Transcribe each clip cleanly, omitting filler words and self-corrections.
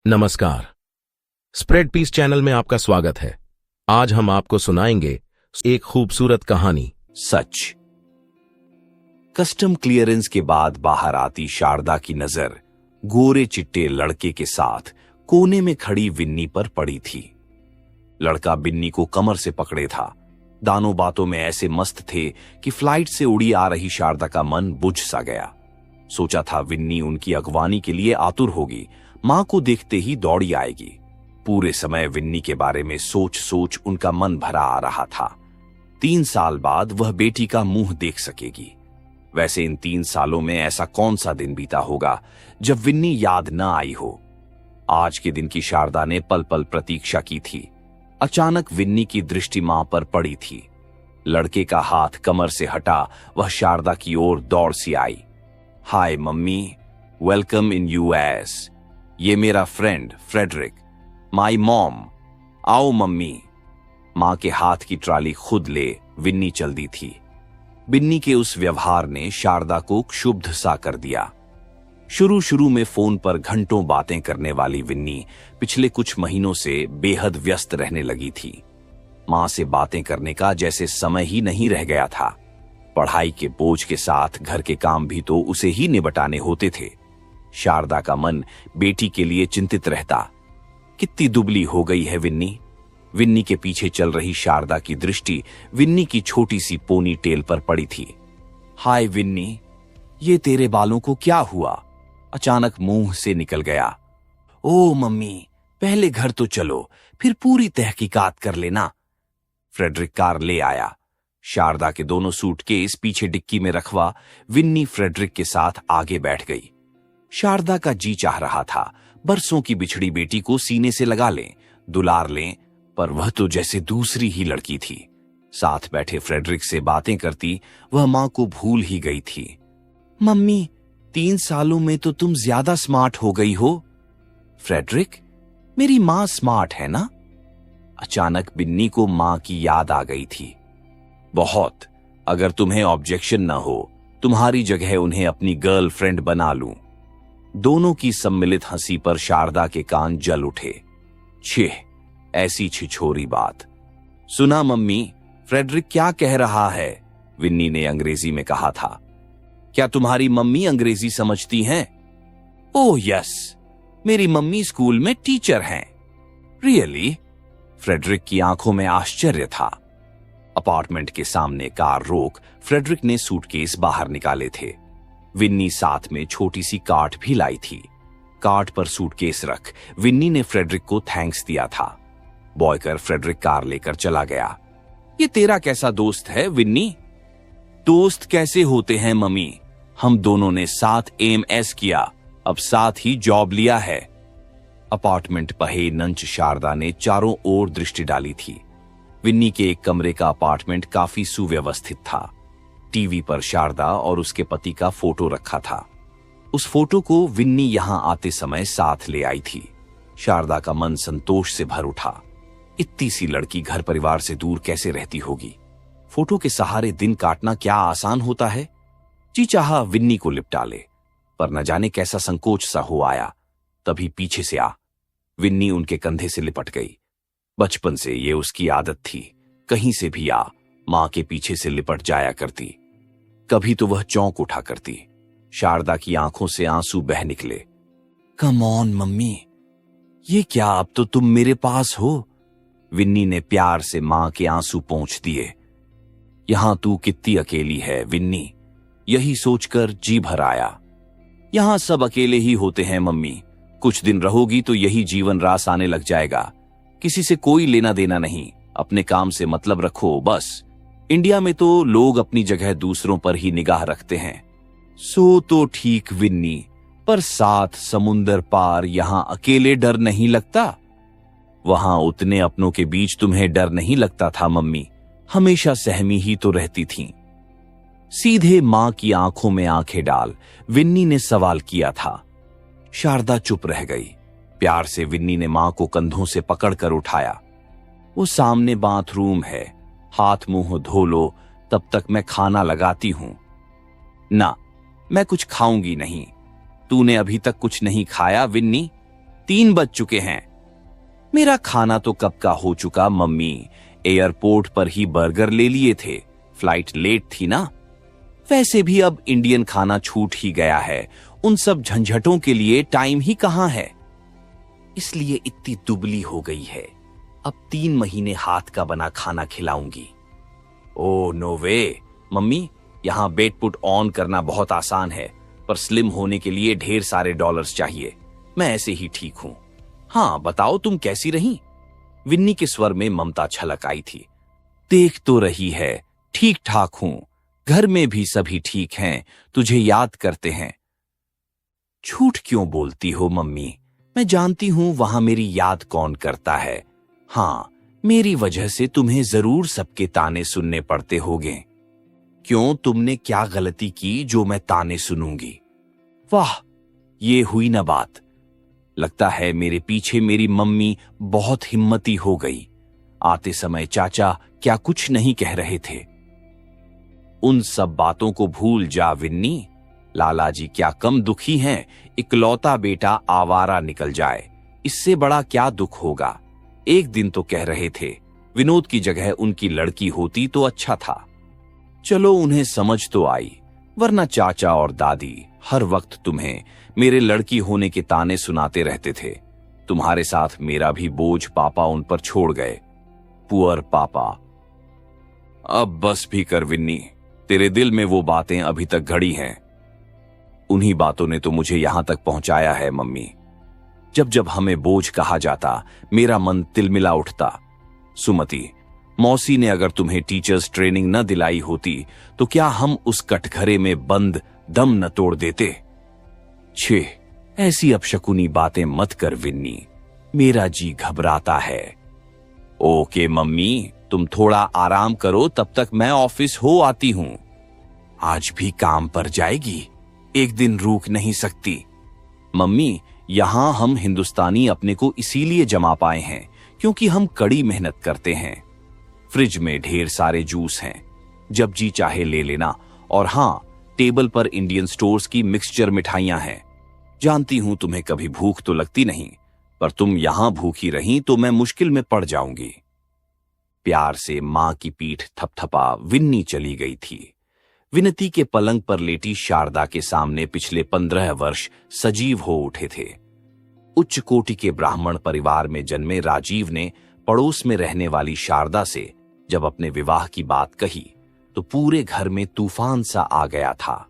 नमस्कार। Spread piece channel में आपका स्वागत है। आज हम आपको सुनाएंगे एक खूबसूरत कहानी। सच। कस्टम क्लियरेंस के बाद बाहर आती शारदा की नजर गोरे चिट्टे लड़के के साथ कोने में खड़ी विन्नी पर पड़ी थी। लड़का बिन्नी को कमर से पकड़े था। दानों बातों में ऐसे मस्त थे कि फ्लाइट से उड़ी आ रही शारदा का मन बुझ सा गया। सोचा था विन्नी उनकी अगवानी के लिए आतुर होगी, मां को देखते ही दौड़ी आएगी। पूरे समय विन्नी के बारे में सोच सोच उनका मन भरा आ रहा था। 3 साल बाद वह बेटी का मुंह देख सकेगी। वैसे इन 3 सालों में ऐसा कौन सा दिन बीता होगा जब विन्नी याद न आई हो। आज के दिन की शारदा ने पल पल प्रतीक्षा की थी। अचानक विन्नी की दृष्टि मां पर पड़ी थी। लड़के का हाथ कमर से हटा वह शारदा की ओर दौड़ सी आई। हाय मम्मी, वेलकम इन यूएस। ये मेरा फ्रेंड फ्रेडरिक, माई मॉम। आओ मम्मी। मां के हाथ की ट्राली खुद ले विन्नी चल दी थी। बिन्नी के उस व्यवहार ने शारदा को क्षुब्ध सा कर दिया। शुरू शुरू में फोन पर घंटों बातें करने वाली विन्नी पिछले कुछ महीनों से बेहद व्यस्त रहने लगी थी। मां से बातें करने का जैसे समय ही नहीं रह गया था। पढ़ाई के बोझ के साथ घर के काम भी तो उसे ही निपटाने होते थे। शारदा का मन बेटी के लिए चिंतित रहता। कितनी दुबली हो गई है विन्नी। विन्नी के पीछे चल रही शारदा की दृष्टि विन्नी की छोटी सी पोनी टेल पर पड़ी थी। हाय विन्नी, ये तेरे बालों को क्या हुआ? अचानक मुंह से निकल गया। ओ मम्मी, पहले घर तो चलो, फिर पूरी तहकीकात कर लेना। फ्रेडरिक कार ले आया। शारदा के दोनों सूटकेस पीछे डिक्की में रखवा विन्नी फ्रेडरिक के साथ आगे बैठ गई। शारदा का जी चाह रहा था बरसों की बिछड़ी बेटी को सीने से लगा लें, दुलार लें, पर वह तो जैसे दूसरी ही लड़की थी। साथ बैठे फ्रेडरिक से बातें करती वह मां को भूल ही गई थी। मम्मी, 3 सालों में तो तुम ज्यादा स्मार्ट हो गई हो। फ्रेडरिक, मेरी मां स्मार्ट है ना? अचानक बिन्नी को मां की याद आ गई थी। बहुत। अगर तुम्हें ऑब्जेक्शन न हो, तुम्हारी जगह उन्हें अपनी गर्लफ्रेंड बना लूं। दोनों की सम्मिलित हंसी पर शारदा के कान जल उठे। छे, ऐसी छिछोरी बात। सुना मम्मी, फ्रेडरिक क्या कह रहा है? विन्नी ने अंग्रेजी में कहा था। क्या तुम्हारी मम्मी अंग्रेजी समझती हैं? ओह यस, मेरी मम्मी स्कूल में टीचर हैं। रियली? फ्रेडरिक की आंखों में आश्चर्य था। अपार्टमेंट के सामने कार रोक फ्रेडरिक ने सूटकेस बाहर निकाले थे। विन्नी साथ में छोटी सी कार्ट भी लाई थी। कार्ट पर सूटकेस रख विन्नी ने फ्रेडरिक को थैंक्स दिया था। बॉयकर फ्रेडरिक कार लेकर चला गया। ये तेरा कैसा दोस्त है विन्नी? दोस्त कैसे होते हैं मम्मी, हम दोनों ने साथ एमएस किया, अब साथ ही जॉब लिया है। अपार्टमेंट पहे नंच शारदा ने चारों ओर दृष्टि डाली थी। विन्नी के एक कमरे का अपार्टमेंट काफी सुव्यवस्थित था। टीवी पर शारदा और उसके पति का फोटो रखा था। उस फोटो को विन्नी यहां आते समय साथ ले आई थी। शारदा का मन संतोष से भर उठा। इतनी सी लड़की घर परिवार से दूर कैसे रहती होगी? फोटो के सहारे दिन काटना क्या आसान होता है? जी चाहा विन्नी को लिपटा ले, पर न जाने कैसा संकोच सा हो आया। तभी पीछे से विन्नी उनके कंधे से लिपट गई। बचपन से ये उसकी आदत थी, कहीं से भी मां के पीछे से लिपट जाया करती। कभी तो वह चौंक उठा करती। शारदा की आंखों से आंसू बह निकले। कम ऑन मम्मी, ये क्या, अब तो तुम मेरे पास हो। विन्नी ने प्यार से मां के आंसू पोंछ दिए। यहां तू कितनी अकेली है विन्नी, यही सोचकर जी भर आया। यहां सब अकेले ही होते हैं मम्मी, कुछ दिन रहोगी तो यही जीवन रास आने लग जाएगा। किसी से कोई लेना देना नहीं, अपने काम से मतलब रखो बस। इंडिया में तो लोग अपनी जगह दूसरों पर ही निगाह रखते हैं। सो तो ठीक विन्नी, पर साथ समुंदर पार यहां अकेले डर नहीं लगता? वहां उतने अपनों के बीच तुम्हें डर नहीं लगता था मम्मी? हमेशा सहमी ही तो रहती थीं। सीधे मां की आंखों में आंखें डाल विन्नी ने सवाल किया था। शारदा चुप रह गई। प्यार से विन्नी ने मां को कंधों से पकड़कर उठाया। वो सामने बाथरूम है, हाथ मुंह धो लो, तब तक मैं खाना लगाती हूं। ना, मैं कुछ खाऊंगी नहीं। तूने अभी तक कुछ नहीं खाया विन्नी? 3 बज चुके हैं। मेरा खाना तो कब का हो चुका मम्मी, एयरपोर्ट पर ही बर्गर ले लिए थे, फ्लाइट लेट थी ना। वैसे भी अब इंडियन खाना छूट ही गया है, उन सब झंझटों के लिए टाइम ही कहां है। इसलिए इतनी दुबली हो गई है, अब 3 महीने हाथ का बना खाना खिलाऊंगी। ओह नो वे मम्मी, यहां बेड पुट ऑन करना बहुत आसान है, पर स्लिम होने के लिए ढेर सारे डॉलर्स चाहिए। मैं ऐसे ही ठीक हूं। हाँ बताओ तुम कैसी रही? विन्नी के स्वर में ममता छलक आई थी। देख तो रही है, ठीक ठाक हूं, घर में भी सभी ठीक हैं, तुझे याद करते हैं। झूठ क्यों बोलती हो मम्मी? मैं जानती हूं वहां मेरी याद कौन करता है। हाँ, मेरी वजह से तुम्हें जरूर सबके ताने सुनने पड़ते होंगे। क्यों, तुमने क्या गलती की जो मैं ताने सुनूंगी? वाह, ये हुई ना बात। लगता है मेरे पीछे मेरी मम्मी बहुत हिम्मती हो गई। आते समय चाचा क्या कुछ नहीं कह रहे थे। उन सब बातों को भूल जा विन्नी, लाला जी क्या कम दुखी हैं, इकलौता बेटा आवारा निकल जाए, इससे बड़ा क्या दुख होगा। एक दिन तो कह रहे थे विनोद की जगह उनकी लड़की होती तो अच्छा था। चलो उन्हें समझ तो आई, वरना चाचा और दादी हर वक्त तुम्हें मेरे लड़की होने के ताने सुनाते रहते थे। तुम्हारे साथ मेरा भी बोझ पापा उन पर छोड़ गए। पुअर पापा। अब बस भी कर विन्नी, तेरे दिल में वो बातें अभी तक घड़ी हैं। उन्हीं बातों ने तो मुझे यहां तक पहुंचाया है मम्मी। जब जब हमें बोझ कहा जाता मेरा मन तिलमिला उठता। सुमति, मौसी ने अगर तुम्हें टीचर्स ट्रेनिंग न दिलाई होती तो क्या हम उस कटघरे में बंद दम न तोड़ देते? छे, ऐसी अपशकुनी बातें मत कर विन्नी, मेरा जी घबराता है। ओके मम्मी, तुम थोड़ा आराम करो, तब तक मैं ऑफिस हो आती हूं। आज भी काम पर जाएगी, एक दिन रुक नहीं सकती। मम्मी, यहां हम हिंदुस्तानी अपने को इसीलिए जमा पाए हैं क्योंकि हम कड़ी मेहनत करते हैं। फ्रिज में ढेर सारे जूस हैं, जब जी चाहे ले लेना। और हां, टेबल पर इंडियन स्टोर्स की मिक्सचर मिठाइयां हैं। जानती हूं तुम्हें कभी भूख तो लगती नहीं, पर तुम यहां भूखी रही तो मैं मुश्किल में पड़ जाऊंगी। प्यार से मां की पीठ थपथपा विन्नी चली गई थी। विनती के पलंग पर लेटी शारदा के सामने पिछले 15 वर्ष सजीव हो उठे थे। उच्च कोटि के ब्राह्मण परिवार में जन्मे राजीव ने पड़ोस में रहने वाली शारदा से जब अपने विवाह की बात कही तो पूरे घर में तूफान सा आ गया था।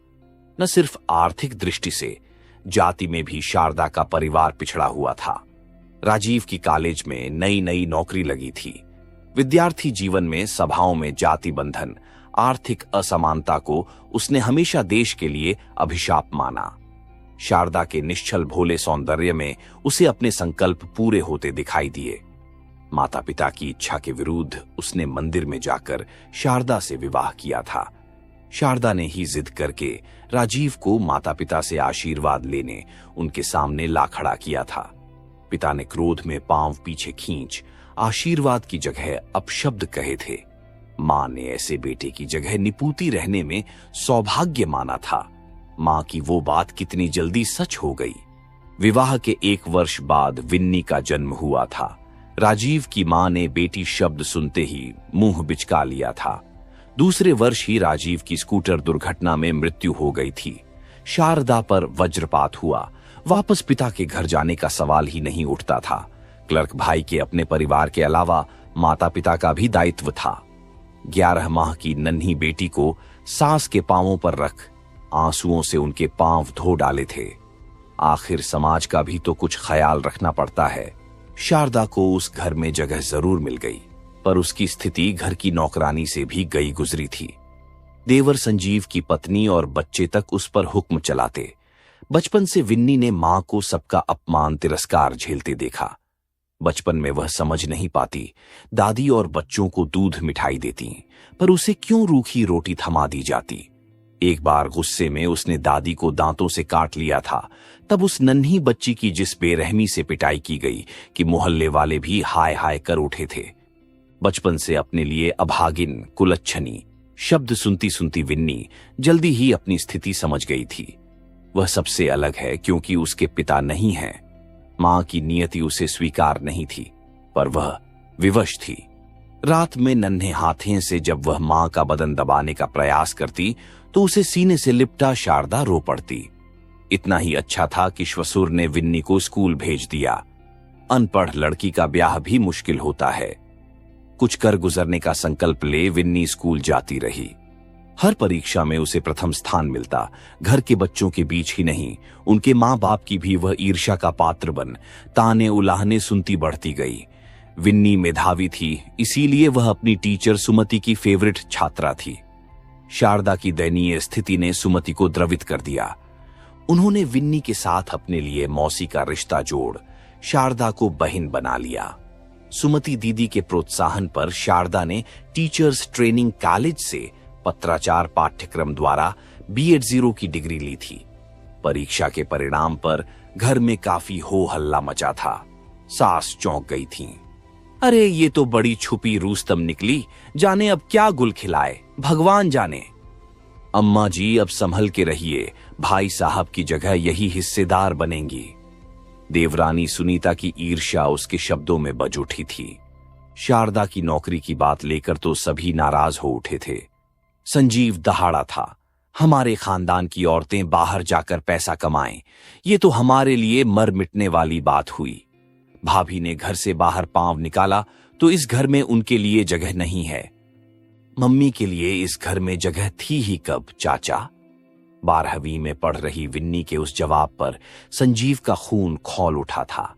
न सिर्फ आर्थिक दृष्टि से, जाति में भी शारदा का परिवार पिछड़ा हुआ था। राजीव की कॉलेज में नई नई नौकरी लगी थी। विद्यार्थी जीवन में सभाओं में जाति बंधन, आर्थिक असमानता को उसने हमेशा देश के लिए अभिशाप माना। शारदा के निश्चल भोले सौंदर्य में उसे अपने संकल्प पूरे होते दिखाई दिए। माता पिता की इच्छा के विरुद्ध उसने मंदिर में जाकर शारदा से विवाह किया था। शारदा ने ही जिद करके राजीव को माता पिता से आशीर्वाद लेने उनके सामने ला खड़ा किया था। पिता ने क्रोध में पांव पीछे खींच आशीर्वाद की जगह अपशब्द कहे थे। मां ने ऐसे बेटे की जगह निपूती रहने में सौभाग्य माना था। मां की वो बात कितनी जल्दी सच हो गई। विवाह के 1 वर्ष बाद विन्नी का जन्म हुआ था। राजीव की मां ने बेटी शब्द सुनते ही मुंह बिचका लिया था। दूसरे वर्ष ही राजीव की स्कूटर दुर्घटना में मृत्यु हो गई थी। शारदा पर वज्रपात हुआ। वापस पिता के घर जाने का सवाल ही नहीं उठता था। क्लर्क भाई के अपने परिवार के अलावा माता पिता का भी दायित्व था। 11 माह की नन्ही बेटी को सास के पांवों पर रख आंसुओं से उनके पांव धो डाले थे। आखिर समाज का भी तो कुछ ख्याल रखना पड़ता है। शारदा को उस घर में जगह जरूर मिल गई, पर उसकी स्थिति घर की नौकरानी से भी गई गुजरी थी। देवर संजीव की पत्नी और बच्चे तक उस पर हुक्म चलाते। बचपन से विन्नी ने मां को सबका अपमान तिरस्कार झेलते देखा। बचपन में वह समझ नहीं पाती, दादी और बच्चों को दूध मिठाई देती, पर उसे क्यों रूखी रोटी थमा दी जाती। एक बार गुस्से में उसने दादी को दांतों से काट लिया था। तब उस नन्ही बच्ची की जिस बेरहमी से पिटाई की गई कि मोहल्ले वाले भी हाय हाय कर उठे थे। बचपन से अपने लिए अभागिन, कुलच्छनी शब्द सुनती सुनती विन्नी जल्दी ही अपनी स्थिति समझ गई थी। वह सबसे अलग है क्योंकि उसके पिता नहीं हैं। मां की नियति उसे स्वीकार नहीं थी, पर वह विवश थी। रात में नन्हे हाथों से जब वह मां का बदन दबाने का प्रयास करती तो उसे सीने से लिपटा शारदा रो पड़ती। इतना ही अच्छा था कि श्वसुर ने विन्नी को स्कूल भेज दिया। अनपढ़ लड़की का ब्याह भी मुश्किल होता है। कुछ कर गुजरने का संकल्प ले विन्नी स्कूल जाती रही। हर परीक्षा में उसे प्रथम स्थान मिलता। घर के बच्चों के बीच ही नहीं, उनके मां बाप की भी वह ईर्ष्या का पात्र बन ताने उलाहने सुनती बढ़ती गई। विन्नी मेधावी थी, इसीलिए वह अपनी टीचर सुमति की फेवरेट छात्रा थी। शारदा की दयनीय स्थिति ने सुमति को द्रवित कर दिया। उन्होंने विन्नी के साथ अपने लिए मौसी का रिश्ता जोड़ शारदा को बहन बना लिया। सुमति दीदी के प्रोत्साहन पर शारदा ने टीचर्स ट्रेनिंग कॉलेज से पत्राचार पाठ्यक्रम द्वारा B.Ed 0 की डिग्री ली थी। परीक्षा के परिणाम पर घर में काफी हो हल्ला मचा था। सास चौंक गई थी। अरे ये तो बड़ी छुपी रूस्तम निकली, जाने अब क्या गुल खिलाए, भगवान जाने। अम्मा जी अब संभल के रहिए, भाई साहब की जगह यही हिस्सेदार बनेंगी। देवरानी सुनीता की ईर्ष्या उसके शब्दों में बज उठी थी। शारदा की नौकरी की बात लेकर तो सभी नाराज हो उठे थे। संजीव दहाड़ा था, हमारे खानदान की औरतें बाहर जाकर पैसा कमाएं, ये तो हमारे लिए मर मिटने वाली बात हुई। भाभी ने घर से बाहर पांव निकाला तो इस घर में उनके लिए जगह नहीं है। मम्मी के लिए इस घर में जगह थी ही कब चाचा? 12वीं में पढ़ रही विन्नी के उस जवाब पर संजीव का खून खौल उठा था।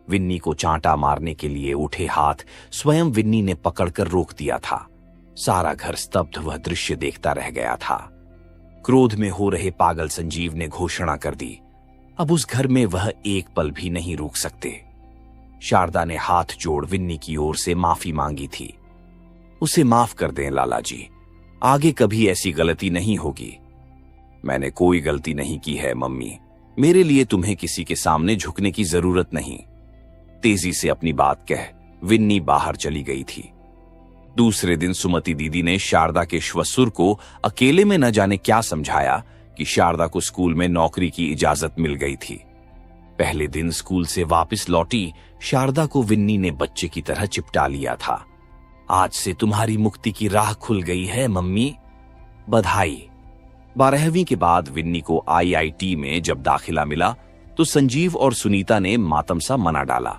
विन्नी को चांटा मारने के लिए उठे हाथ स्वयं विन्नी ने पकड़कर रोक दिया था। सारा घर स्तब्ध वह दृश्य देखता रह गया था। क्रोध में हो रहे पागल संजीव ने घोषणा कर दी, अब उस घर में वह एक पल भी नहीं रुक सकते। शारदा ने हाथ जोड़ विन्नी की ओर से माफी मांगी थी। उसे माफ कर दें लाला जी, आगे कभी ऐसी गलती नहीं होगी। मैंने कोई गलती नहीं की है मम्मी, मेरे लिए तुम्हें किसी के सामने झुकने की जरूरत नहीं। तेजी से अपनी बात कह विन्नी बाहर चली गई थी। दूसरे दिन सुमति दीदी ने शारदा के श्वसुर को अकेले में न जाने क्या समझाया कि शारदा को स्कूल में नौकरी की इजाजत मिल गई थी। पहले दिन स्कूल से वापस लौटी शारदा को विन्नी ने बच्चे की तरह चिपटा लिया था। आज से तुम्हारी मुक्ति की राह खुल गई है मम्मी, बधाई। 12वीं के बाद विन्नी को IIT में जब दाखिला मिला तो संजीव और सुनीता ने मातम सा मना डाला।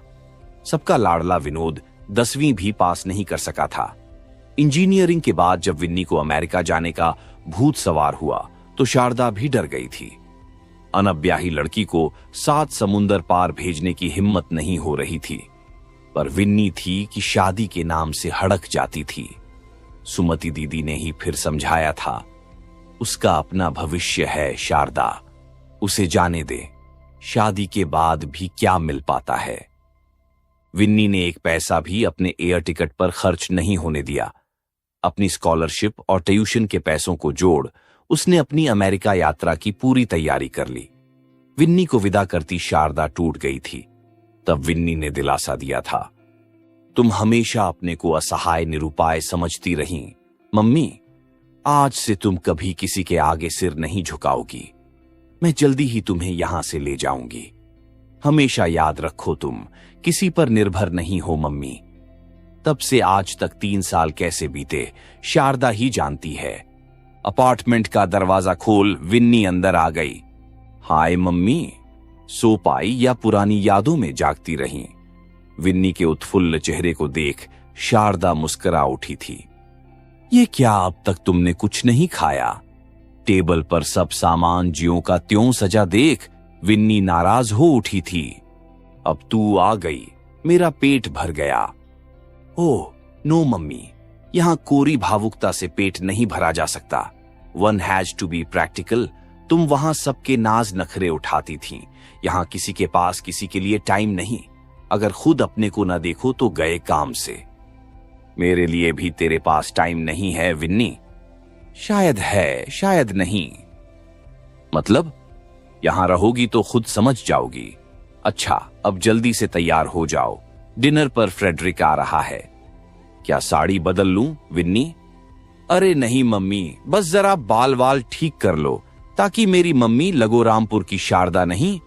सबका लाडला विनोद 10वीं भी पास नहीं कर सका था। इंजीनियरिंग के बाद जब विन्नी को अमेरिका जाने का भूत सवार हुआ तो शारदा भी डर गई थी। अनब्याही लड़की को 7 समुंदर पार भेजने की हिम्मत नहीं हो रही थी, पर विन्नी थी कि शादी के नाम से हड़क जाती थी। सुमति दीदी ने ही फिर समझाया था, उसका अपना भविष्य है शारदा, उसे जाने दे, शादी के बाद भी क्या मिल पाता है। विन्नी ने एक पैसा भी अपने एयर टिकट पर खर्च नहीं होने दिया। अपनी स्कॉलरशिप और ट्यूशन के पैसों को जोड़ उसने अपनी अमेरिका यात्रा की पूरी तैयारी कर ली। विन्नी को विदा करती शारदा टूट गई थी। तब विन्नी ने दिलासा दिया था, तुम हमेशा अपने को असहाय निरुपाय समझती रहीं मम्मी, आज से तुम कभी किसी के आगे सिर नहीं झुकाओगी। मैं जल्दी ही तुम्हें यहां से ले जाऊंगी। हमेशा याद रखो तुम किसी पर निर्भर नहीं हो मम्मी। तब से आज तक 3 साल कैसे बीते शारदा ही जानती है। अपार्टमेंट का दरवाजा खोल विन्नी अंदर आ गई। हाय मम्मी, सो पाई या पुरानी यादों में जागती रहीं? विन्नी के उत्फुल्ल चेहरे को देख शारदा मुस्कुरा उठी थी। ये क्या, अब तक तुमने कुछ नहीं खाया? टेबल पर सब सामान ज्यों का त्यों सजा देख विन्नी नाराज हो उठी थी। अब तू आ गई, मेरा पेट भर गया। ओह नो मम्मी, यहां कोरी भावुकता से पेट नहीं भरा जा सकता। One has to be practical. तुम वहां सबके नाज नखरे उठाती थीं। यहां किसी के पास किसी के लिए टाइम नहीं। अगर खुद अपने को न देखो तो गए काम से। मेरे लिए भी तेरे पास टाइम नहीं है विन्नी। शायद है, शायद नहीं। मतलब? यहां रहोगी तो खुद समझ जाओगी। अच्छा, अब जल्दी से तैयार हो जाओ, डिनर पर फ्रेडरिक आ रहा है। क्या साड़ी बदल लूं विन्नी? अरे नहीं मम्मी, बस जरा बाल वाल ठीक कर लो, ताकि मेरी मम्मी लगोरामपुर की शारदा नहीं।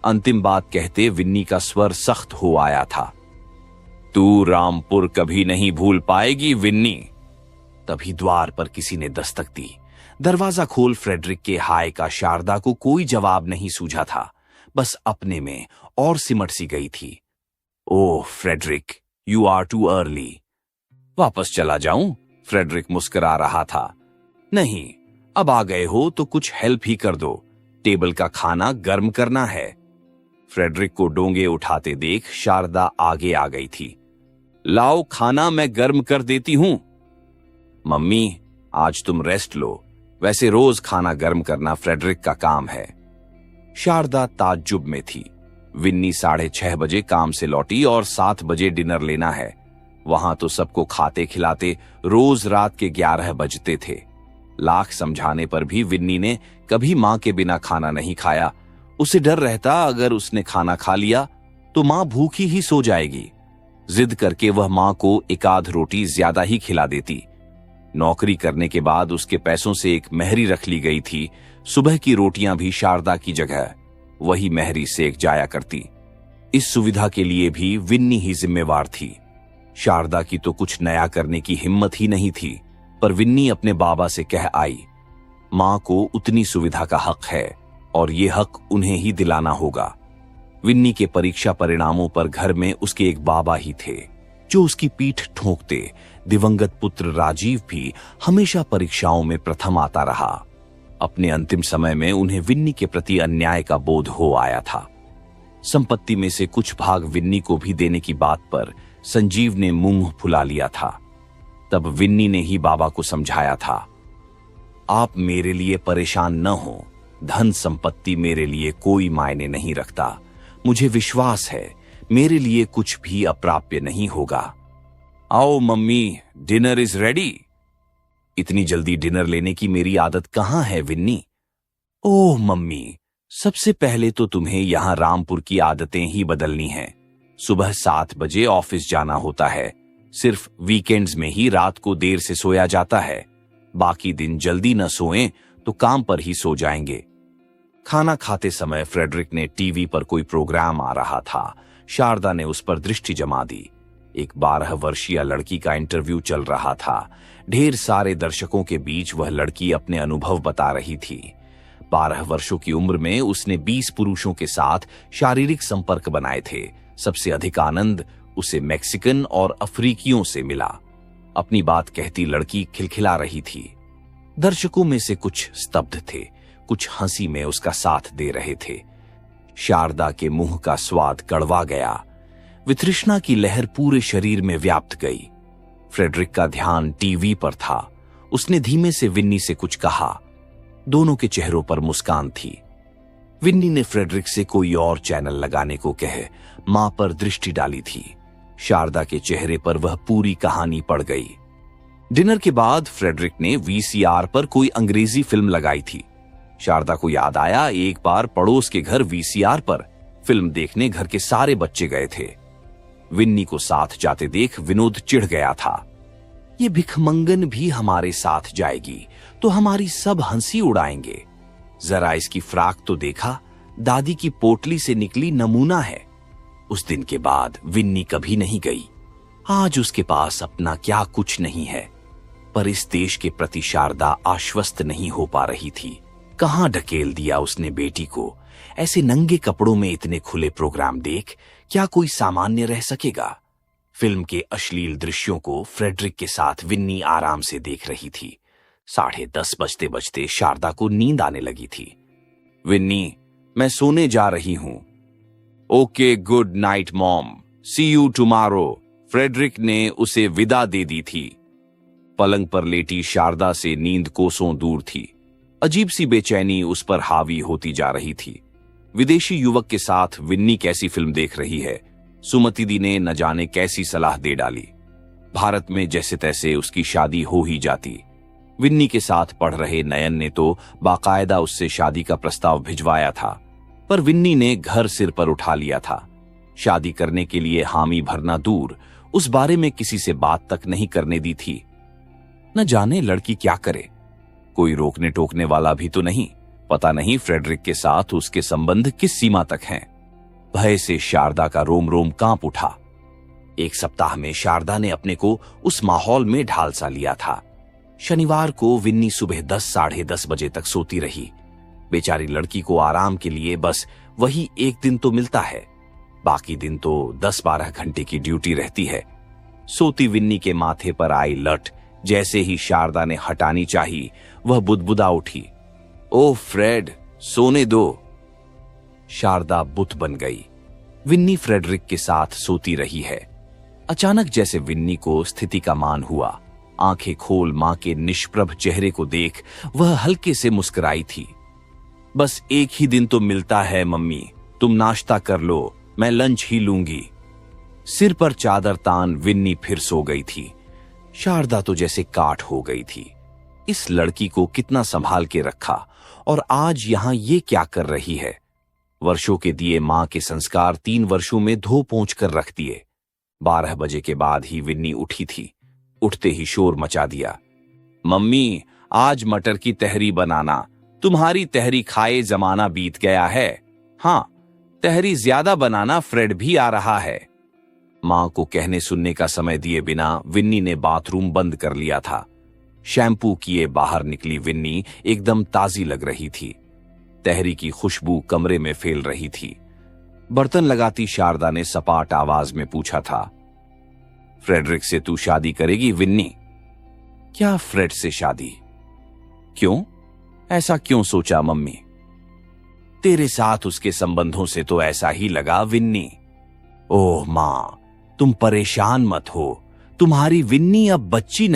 अंतिम बात कहते विन्नी का स्वर सख्त हो आया था। तू रामपुर कभी नहीं भूल पाएगी विन्नी। तभी द्वार पर किसी ने दस्तक दी। दरवाजा खोल फ्रेडरिक के हाय का शारदा को कोई जवाब नहीं सूझा था, बस अपने में और सिमट सी गई थी। Oh Frederick, you are too early. वापस चला जाऊं? फ्रेडरिक मुस्कुरा रहा था। नहीं, अब आ गए हो तो कुछ हेल्प ही कर दो, टेबल का खाना गर्म करना है। फ्रेडरिक को डोंगे उठाते देख शारदा आगे आ गई थी। लाओ खाना मैं गर्म कर देती हूं। मम्मी, आज तुम रेस्ट लो, वैसे रोज खाना गर्म करना फ्रेडरिक का काम है। शारदा ताज्जुब में थी। विन्नी 6:30 बजे काम से लौटी और 7 बजे डिनर लेना है। वहां तो सबको खाते खिलाते रोज रात के 11 बजते थे। लाख समझाने पर भी विन्नी ने कभी मां के बिना खाना नहीं खाया। उसे डर रहता अगर उसने खाना खा लिया तो मां भूखी ही सो जाएगी। जिद करके वह मां को एक आध रोटी ज्यादा ही खिला देती। नौकरी करने के बाद उसके पैसों से एक महरी रख ली गई थी। सुबह की रोटियां भी शारदा की जगह वही महरी सेक जाया करती। इस सुविधा के लिए भी विन्नी ही जिम्मेवार थी। शारदा की तो कुछ नया करने की हिम्मत ही नहीं थी, पर विन्नी अपने बाबा से कह आई, मां को उतनी सुविधा का हक है और ये हक उन्हें ही दिलाना होगा। विन्नी के परीक्षा परिणामों पर घर में उसके एक बाबा ही थे जो उसकी पीठ ठोंकते। दिवंगत पुत्र राजीव भी हमेशा परीक्षाओं में प्रथम आता रहा। अपने अंतिम समय में उन्हें विन्नी के प्रति अन्याय का बोध हो आया था। संपत्ति में से कुछ भाग विन्नी को भी देने की बात पर संजीव ने मुंह फुला लिया था। तब विन्नी ने ही बाबा को समझाया था, आप मेरे लिए परेशान न हो, धन संपत्ति मेरे लिए कोई मायने नहीं रखता। मुझे विश्वास है मेरे लिए कुछ भी अप्राप्य नहीं होगा। आओ मम्मी, डिनर इज रेडी। इतनी जल्दी डिनर लेने की मेरी आदत कहां है विन्नी? ओह मम्मी, सबसे पहले तो तुम्हें यहां रामपुर की आदतें ही बदलनी हैं। सुबह 7 बजे ऑफिस जाना होता है। सिर्फ वीकेंड्स में ही रात को देर से सोया जाता है। बाकी दिन जल्दी न सोएं तो काम पर ही सो जाएंगे। खाना खाते समय फ्रेडरिक ने टीवी पर कोई प्रोग्राम आ रहा था। शारदा ने उस पर दृष्टि जमा दी। एक 12 वर्षीय लड़की का इंटरव्यू चल रहा था। ढेर सारे दर्शकों के बीच वह लड़की अपने अनुभव बता रही थी। 12 वर्षों की उम्र में उसने 20 पुरुषों के साथ शारीरिक संपर्क बनाए थे। सबसे अधिक आनंद उसे मैक्सिकन और अफ्रीकियों से मिला। अपनी बात कहती लड़की खिलखिला रही थी। दर्शकों में से कुछ स्तब्ध थे, कुछ हंसी में उसका साथ दे रहे थे। शारदा के मुंह का स्वाद कड़वा गया। वितृष्णा की लहर पूरे शरीर में व्याप्त गई। फ्रेडरिक का ध्यान टीवी पर था। उसने धीमे से विन्नी से कुछ कहा। दोनों के चेहरों पर मुस्कान थी। विन्नी ने फ्रेडरिक से कोई और चैनल लगाने को कहे मां पर दृष्टि डाली थी। शारदा के चेहरे पर वह पूरी कहानी पड़ गई। डिनर के बाद फ्रेडरिक ने वीसीआर पर कोई अंग्रेजी फिल्म लगाई थी। शारदा को याद आया, एक बार पड़ोस के घर वीसीआर पर फिल्म देखने घर के सारे बच्चे गए थे। विन्नी को साथ जाते देख विनोद चिढ़ गया था। ये भिखमंगन भी हमारे साथ जाएगी तो हमारी सब हंसी उड़ाएंगे। जरा इसकी फ्राक तो देखा, दादी की पोटली से निकली नमूना है। उस दिन के बाद विन्नी कभी नहीं गई। आज उसके पास अपना क्या कुछ नहीं है, पर इस देश के प्रति शारदा आश्वस्त नहीं हो पा रही थी। कहां ढकेल दिया उसने बेटी को। ऐसे नंगे कपड़ों में इतने खुले प्रोग्राम देख क्या कोई सामान्य रह सकेगा? फिल्म के अश्लील दृश्यों को फ्रेडरिक के साथ विन्नी आराम से देख रही थी। 10:30 बजते बजते शारदा को नींद आने लगी थी। विन्नी, मैं सोने जा रही हूं। Okay, good night mom, see you tomorrow. Frederick ने उसे विदा दे दी थी। पलंग पर लेटी शारदा से नींद कोसों दूर थी। अजीब सी बेचैनी उस पर हावी होती जा रही थी। विदेशी युवक के साथ विन्नी कैसी फिल्म देख रही है, सुमति दी ने न जाने कैसी सलाह दे डाली। भारत में जैसे तैसे उसकी शादी हो ही जाती। विन्नी के साथ पढ़ रहे नयन ने तो बाकायदा उससे शादी का प्रस्ताव भिजवाया था, पर विन्नी ने घर सिर पर उठा लिया था। शादी करने के लिए हामी भरना दूर, उस बारे में किसी से बात तक नहीं करने दी थी। न जाने लड़की क्या करे, कोई रोकने टोकने वाला भी तो नहीं। पता नहीं फ्रेडरिक के साथ उसके संबंध किस सीमा तक हैं। भय से शारदा का रोम रोम कांप उठा। एक सप्ताह में शारदा ने अपने को उस माहौल में ढाल सा लिया था। शनिवार को विन्नी सुबह 10 साढ़े 10 बजे तक सोती रही। बेचारी लड़की को आराम के लिए बस वही एक दिन तो मिलता है, बाकी दिन तो 10-12 घंटे की ड्यूटी रहती है। सोती विन्नी के माथे पर आई लट जैसे ही शारदा ने हटानी चाही, वह बुदबुदा उठी, ओ फ्रेड, सोने दो। शारदा बुत बन गई। विन्नी फ्रेडरिक के साथ सोती रही है। अचानक जैसे विन्नी को स्थिति का मान हुआ, आंखें खोल मां के निष्प्रभ चेहरे को देख वह हल्के से मुस्कुराई थी। बस एक ही दिन तो मिलता है मम्मी, तुम नाश्ता कर लो, मैं लंच ही लूंगी। सिर पर चादर तान विन्नी फिर सो गई थी। शारदा तो जैसे काठ हो गई थी। इस लड़की को कितना संभाल के रखा और आज यहां ये क्या कर रही है। वर्षों के दिए मां के संस्कार 3 वर्षों में धो पोंछ कर रख दिए। 12 बजे के बाद ही विन्नी उठी थी। उठते ही शोर मचा दिया, मम्मी आज मटर की तहरी बनाना, तुम्हारी तहरी खाए जमाना बीत गया है। हाँ, तहरी ज्यादा बनाना, फ्रेड भी आ रहा है। मां को कहने सुनने का समय दिए बिना विन्नी ने बाथरूम बंद कर लिया था। शैम्पू किए बाहर निकली विन्नी एकदम ताजी लग रही थी। तहरी की खुशबू कमरे में फैल रही थी। बर्तन लगाती शारदा ने सपाट आवाज में पूछा था, फ्रेडरिक से तू शादी करेगी विन्नी? क्या फ्रेड से शादी? क्यों? ऐसा क्यों सोचा मम्मी? तेरे साथ उसके संबंधों से तो ऐसा ही लगा विन्नी। ओह मां, तुम परेशान मत हो, तुम्हारी विन्नी अब बच्ची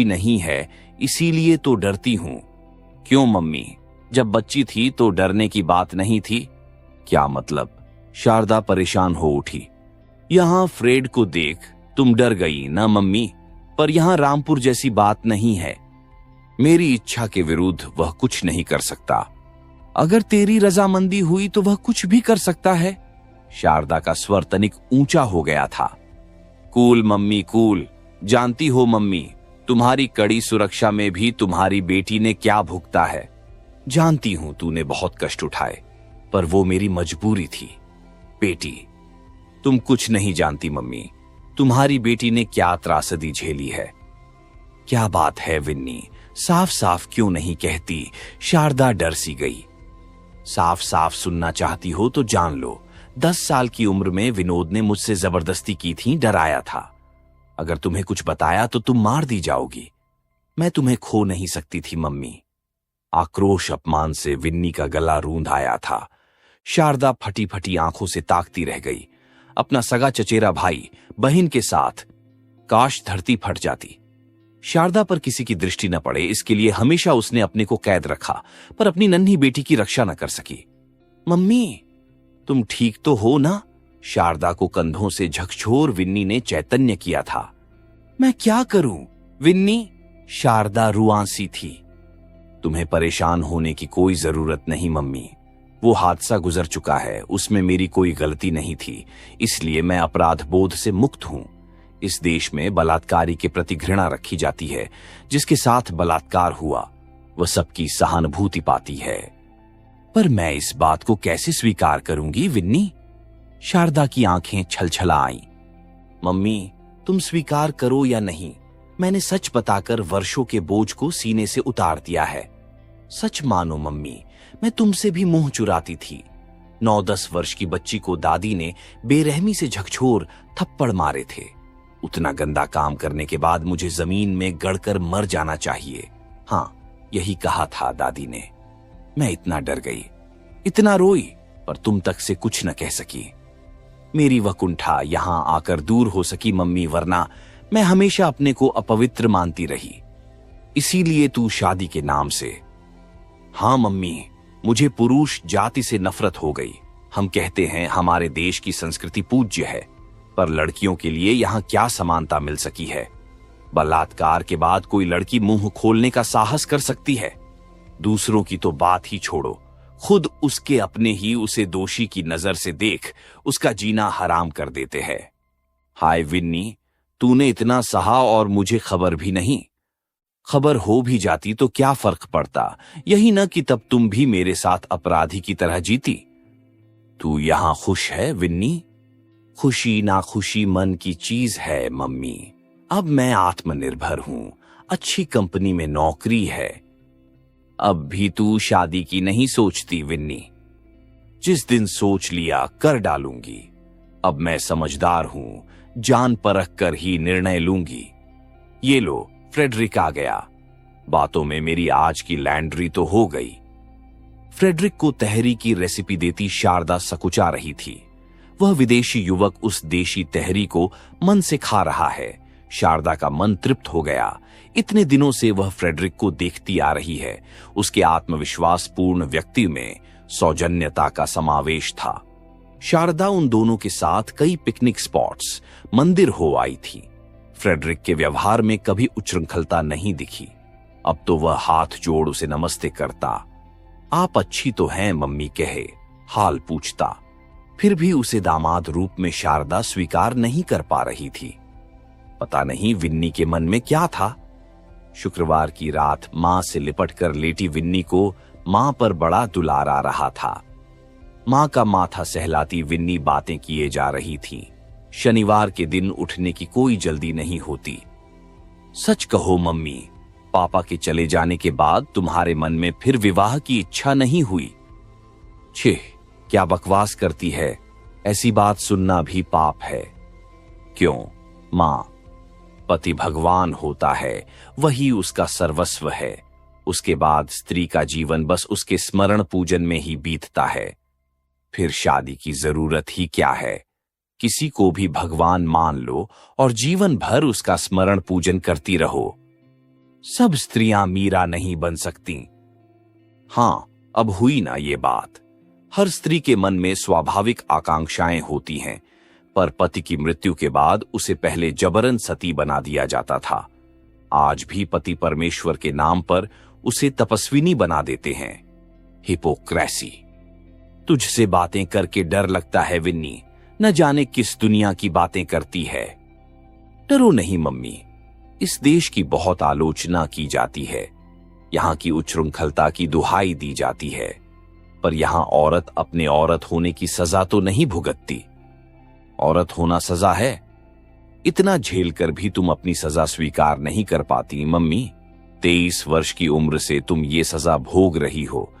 नहीं है, इसीलिए तो डरती हूं। क्यों मम्मी, जब बच्ची थी तो डरने की बात नहीं थी? क्या मतलब? शारदा परेशान हो उठी। यहां फ्रेड को देख तुम डर गई ना मम्मी, पर यहां रामपुर जैसी बात नहीं है। मेरी इच्छा के विरुद्ध वह कुछ नहीं कर सकता। अगर तेरी रजामंदी हुई तो वह कुछ भी कर सकता है। शारदा का स्वर तनिक ऊंचा हो गया था। कूल मम्मी कूल, जानती हो मम्मी, तुम्हारी कड़ी सुरक्षा में भी तुम्हारी बेटी ने क्या भुगता है। जानती हूं तूने बहुत कष्ट उठाए, पर वो मेरी मजबूरी थी। बेटी, तुम कुछ नहीं जानती मम्मी, तुम्हारी बेटी ने क्या त्रासदी झेली है। क्या बात है विन्नी, साफ साफ क्यों नहीं कहती? शारदा डर सी गई। साफ साफ सुनना चाहती हो तो जान लो, 10 साल की उम्र में विनोद ने मुझसे जबरदस्ती की थी, डराया था। अगर तुम्हें कुछ बताया तो तुम मार दी जाओगी। मैं तुम्हें खो नहीं सकती थी मम्मी। आक्रोश अपमान से विन्नी का गला रूंध आया था। शारदा फटी फटी आंखों से ताकती रह गई। अपना सगा चचेरा भाई बहन के साथ, काश धरती फट जाती। शारदा पर किसी की दृष्टि न पड़े, इसके लिए हमेशा उसने अपने को कैद रखा, पर अपनी नन्ही बेटी की रक्षा न कर सकी। मम्मी, तुम ठीक तो हो ना? शारदा को कंधों से झकझोर विन्नी ने चैतन्य किया था। मैं क्या करूं विन्नी? शारदा रुआंसी थी। तुम्हें परेशान होने की कोई जरूरत नहीं मम्मी। वो हादसा गुजर चुका है, उसमें मेरी कोई गलती नहीं थी, इसलिए मैं अपराध बोध से मुक्त हूं। इस देश में बलात्कारी के प्रति घृणा रखी जाती है। जिसके साथ बलात्कार हुआ वह सबकी सहानुभूति पाती है। पर मैं इस बात को कैसे स्वीकार करूंगी विन्नी? शारदा की आंखें छलछला आईं। मम्मी, तुम स्वीकार करो या नहीं, मैंने सच बताकर वर्षों के बोझ को सीने से उतार दिया है। सच मानो मम्मी, मैं तुमसे भी मुंह चुराती थी। 9-10 वर्ष की बच्ची को दादी ने बेरहमी से झकझोर थप्पड़ मारे थे। उतना गंदा काम करने के बाद मुझे जमीन में गड़कर मर जाना चाहिए। हाँ, यही कहा था दादी ने। मैं इतना डर गई, इतना रोई, पर तुम तक से कुछ न कह सकी। मेरी वह कुंठा यहां आकर दूर हो सकी मम्मी, वरना मैं हमेशा अपने को अपवित्र मानती रही। इसीलिए तू शादी के नाम से। हाँ मम्मी, मुझे पुरुष जाति से नफरत हो गई। हम कहते हैं हमारे देश की संस्कृति पूज्य है, पर लड़कियों के लिए यहां क्या समानता मिल सकी है? बलात्कार के बाद कोई लड़की मुंह खोलने का साहस कर सकती है? दूसरों की तो बात ही छोड़ो, खुद उसके अपने ही उसे दोषी की नजर से देख उसका जीना हराम कर देते हैं। हाय विन्नी, तूने इतना सहा और मुझे खबर भी नहीं। खबर हो भी जाती तो क्या फर्क पड़ता, यही न कि तब तुम भी मेरे साथ अपराधी की तरह जीती। तू यहाँ खुश है विन्नी? खुशी ना खुशी मन की चीज है मम्मी। अब मैं आत्मनिर्भर हूं, अच्छी कंपनी में नौकरी है। अब भी तू शादी की नहीं सोचती विन्नी? जिस दिन सोच लिया कर डालूंगी। अब मैं समझदार हूं, जान परख कर ही निर्णय लूंगी। ये लो, फ्रेडरिक आ गया। बातों में मेरी आज की लैंड्री तो हो गई। फ्रेडरिक को तहरी की रेसिपी देती शारदा सकुचा रही थी। वह विदेशी युवक उस देशी तहरी को मन से खा रहा है। शारदा का मन तृप्त हो गया। इतने दिनों से वह फ्रेडरिक को देखती आ रही है। उसके आत्मविश्वास पूर्ण व्यक्ति में सौजन्यता का समावेश था। शारदा उन दोनों के साथ कई पिकनिक स्पॉट्स, मंदिर हो आई थी। फ्रेडरिक के व्यवहार में कभी उच्छृंखलता नहीं दिखी। अब तो वह हाथ जोड़ उसे नमस्ते करता। आप अच्छी तो हैं मम्मी कहे, हाल पूछता। फिर भी उसे दामाद रूप में शारदा स्वीकार नहीं कर पा रही थी। पता नहीं विन्नी के मन में क्या था। शुक्रवार की रात मां से लिपटकर लेटी विन्नी को मां पर बड़ा दुलार आ रहा था। मां का माथा सहलाती विन्नी बातें किए जा रही थी। शनिवार के दिन उठने की कोई जल्दी नहीं होती। सच कहो मम्मी, पापा के चले जाने के बाद तुम्हारे मन में फिर विवाह की इच्छा नहीं हुई? छे, क्या बकवास करती है, ऐसी बात सुनना भी पाप है। क्यों मां? पति भगवान होता है, वही उसका सर्वस्व है। उसके बाद स्त्री का जीवन बस उसके स्मरण पूजन में ही बीतता है। फिर शादी की जरूरत ही क्या है? किसी को भी भगवान मान लो और जीवन भर उसका स्मरण पूजन करती रहो। सब स्त्रियां मीरा नहीं बन सकती। हां, अब हुई ना ये बात। हर स्त्री के मन में स्वाभाविक आकांक्षाएं होती हैं, पर पति की मृत्यु के बाद उसे पहले जबरन सती बना दिया जाता था। आज भी पति परमेश्वर के नाम पर उसे तपस्विनी बना देते हैं। हिपोक्रेसी। तुझसे बातें करके डर लगता है विन्नी, न जाने किस दुनिया की बातें करती है। डरो नहीं मम्मी, इस देश की बहुत आलोचना की जाती है। यहां की उच्छृंखलता की दुहाई दी जाती है, पर यहां औरत अपने औरत होने की सजा तो नहीं भुगतती। औरत होना सजा है? इतना झेल कर भी तुम अपनी सजा स्वीकार नहीं कर पाती मम्मी। 23 वर्ष की उम्र से तुम ये सजा भोग रही हो।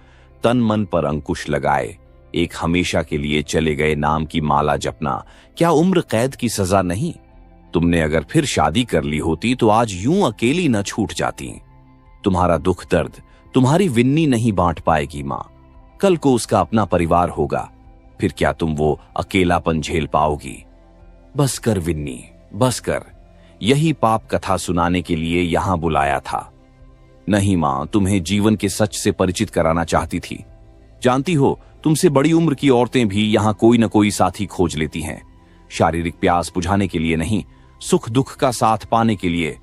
तन मन पर अंकुश लगाए एक हमेशा के लिए चले गए नाम की माला जपना क्या उम्र कैद की सजा नहीं? तुमने अगर फिर शादी कर ली होती तो आज यूं अकेली न छूट जाती। तुम्हारा दुख दर्द तुम्हारी विन्नी नहीं बांट पाएगी मां। कल को उसका अपना परिवार होगा, फिर क्या तुम वो अकेलापन झेल पाओगी? बस कर विन्नी, बस कर। यही पाप कथा सुनाने के लिए यहां बुलाया था। नहीं मां, तुम्हें जीवन के सच से परिचित कराना चाहती थी। जानती हो, तुमसे बड़ी उम्र की औरतें भी यहां कोई न कोई साथी खोज लेती हैं। शारीरिक प्यास बुझाने के लिए नहीं, सुख दुख का साथ पाने के लिए।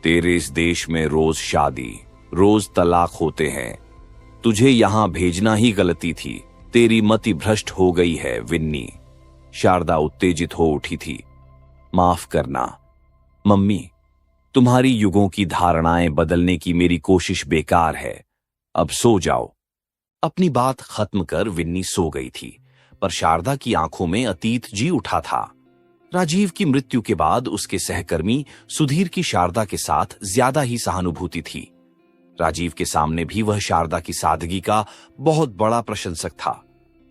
तेरे इस देश में रोज शादी, रोज तलाक होते हैं। तुझे यहां भेजना ही गलती थी। तेरी मति भ्रष्ट हो गई है विन्नी। शारदा उत्तेजित हो उठी थी। माफ करना मम्मी, तुम्हारी युगों की धारणाएं बदलने की मेरी कोशिश बेकार है। अब सो जाओ। अपनी बात खत्म कर विन्नी सो गई थी, पर शारदा की आंखों में अतीत जी उठा था। राजीव की मृत्यु के बाद उसके सहकर्मी सुधीर की शारदा के साथ ज्यादा ही सहानुभूति थी। राजीव के सामने भी वह शारदा की सादगी का बहुत बड़ा प्रशंसक था।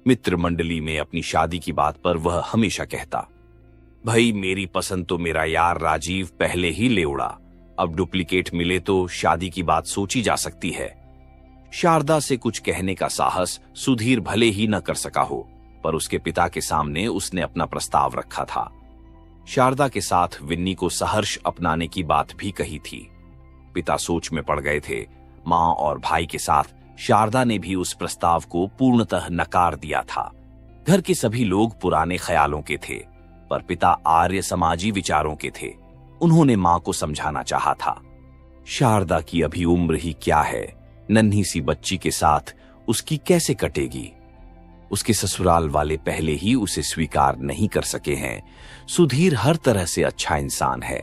मित्र मंडली में अपनी शादी की बात पर वह हमेशा कहता, भाई मेरी पसंद तो मेरा यार राजीव पहले ही ले उड़ा। अब डुप्लीकेट मिले तो शादी की बात सोची जा सकती है। शारदा से कुछ कहने का साहस सुधीर भले ही न कर सका हो, पर उसके पिता के सामने उसने अपना प्रस्ताव रखा था। शारदा के साथ विन्नी को सहर्ष अपनाने की बात भी कही थी। पिता सोच में पड़ गए थे। मां और भाई के साथ शारदा ने भी उस प्रस्ताव को पूर्णतः नकार दिया था। घर के सभी लोग पुराने ख्यालों के थे, पर पिता आर्य समाजी विचारों के थे। उन्होंने मां को समझाना चाहा था। शारदा की अभी उम्र ही क्या है, नन्ही सी बच्ची के साथ उसकी कैसे कटेगी? उसके ससुराल वाले पहले ही उसे स्वीकार नहीं कर सके हैं। सुधीर हर तरह से अच्छा इंसान है।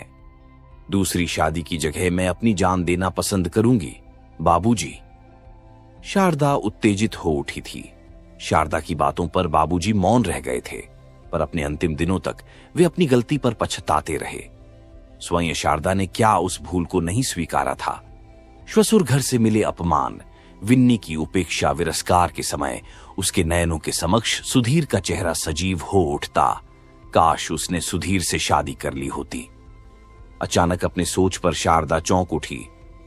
दूसरी शादी की जगह मैं अपनी जान देना पसंद करूंगी बाबूजी। शारदा उत्तेजित हो उठी थी। शारदा की बातों पर बाबूजी मौन रह गए थे, पर अपने अंतिम दिनों तक वे अपनी गलती पर पछताते रहे। स्वयं शारदा ने क्या उस भूल को नहीं स्वीकारा था। श्वसुर घर से मिले अपमान, विन्नी की उपेक्षा विरस्कार के समय उसके नयनों के समक्ष सुधीर का चेहरा सजीव हो उठता। काश उसने सुधीर से शादी कर ली होती। अचानक अपने सोच पर शारदा चौंक उठी।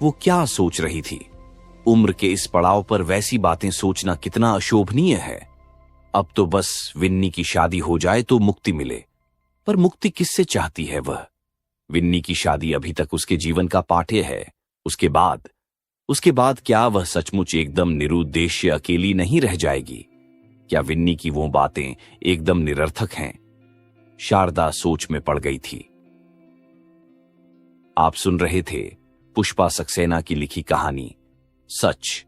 वो क्या सोच रही थी? उम्र के इस पड़ाव पर वैसी बातें सोचना कितना अशोभनीय है। अब तो बस विन्नी की शादी हो जाए तो मुक्ति मिले। पर मुक्ति किससे चाहती है वह? विन्नी की शादी अभी तक उसके जीवन का पाठ्य है। उसके बाद क्या वह सचमुच एकदम निरुद्देश्य अकेली नहीं रह जाएगी? क्या विन्नी की वो बातें एकदम निरर्थक हैं? शारदा सोच में पड़ गई थी। आप सुन रहे थे पुष्पा सक्सेना की लिखी कहानी सच।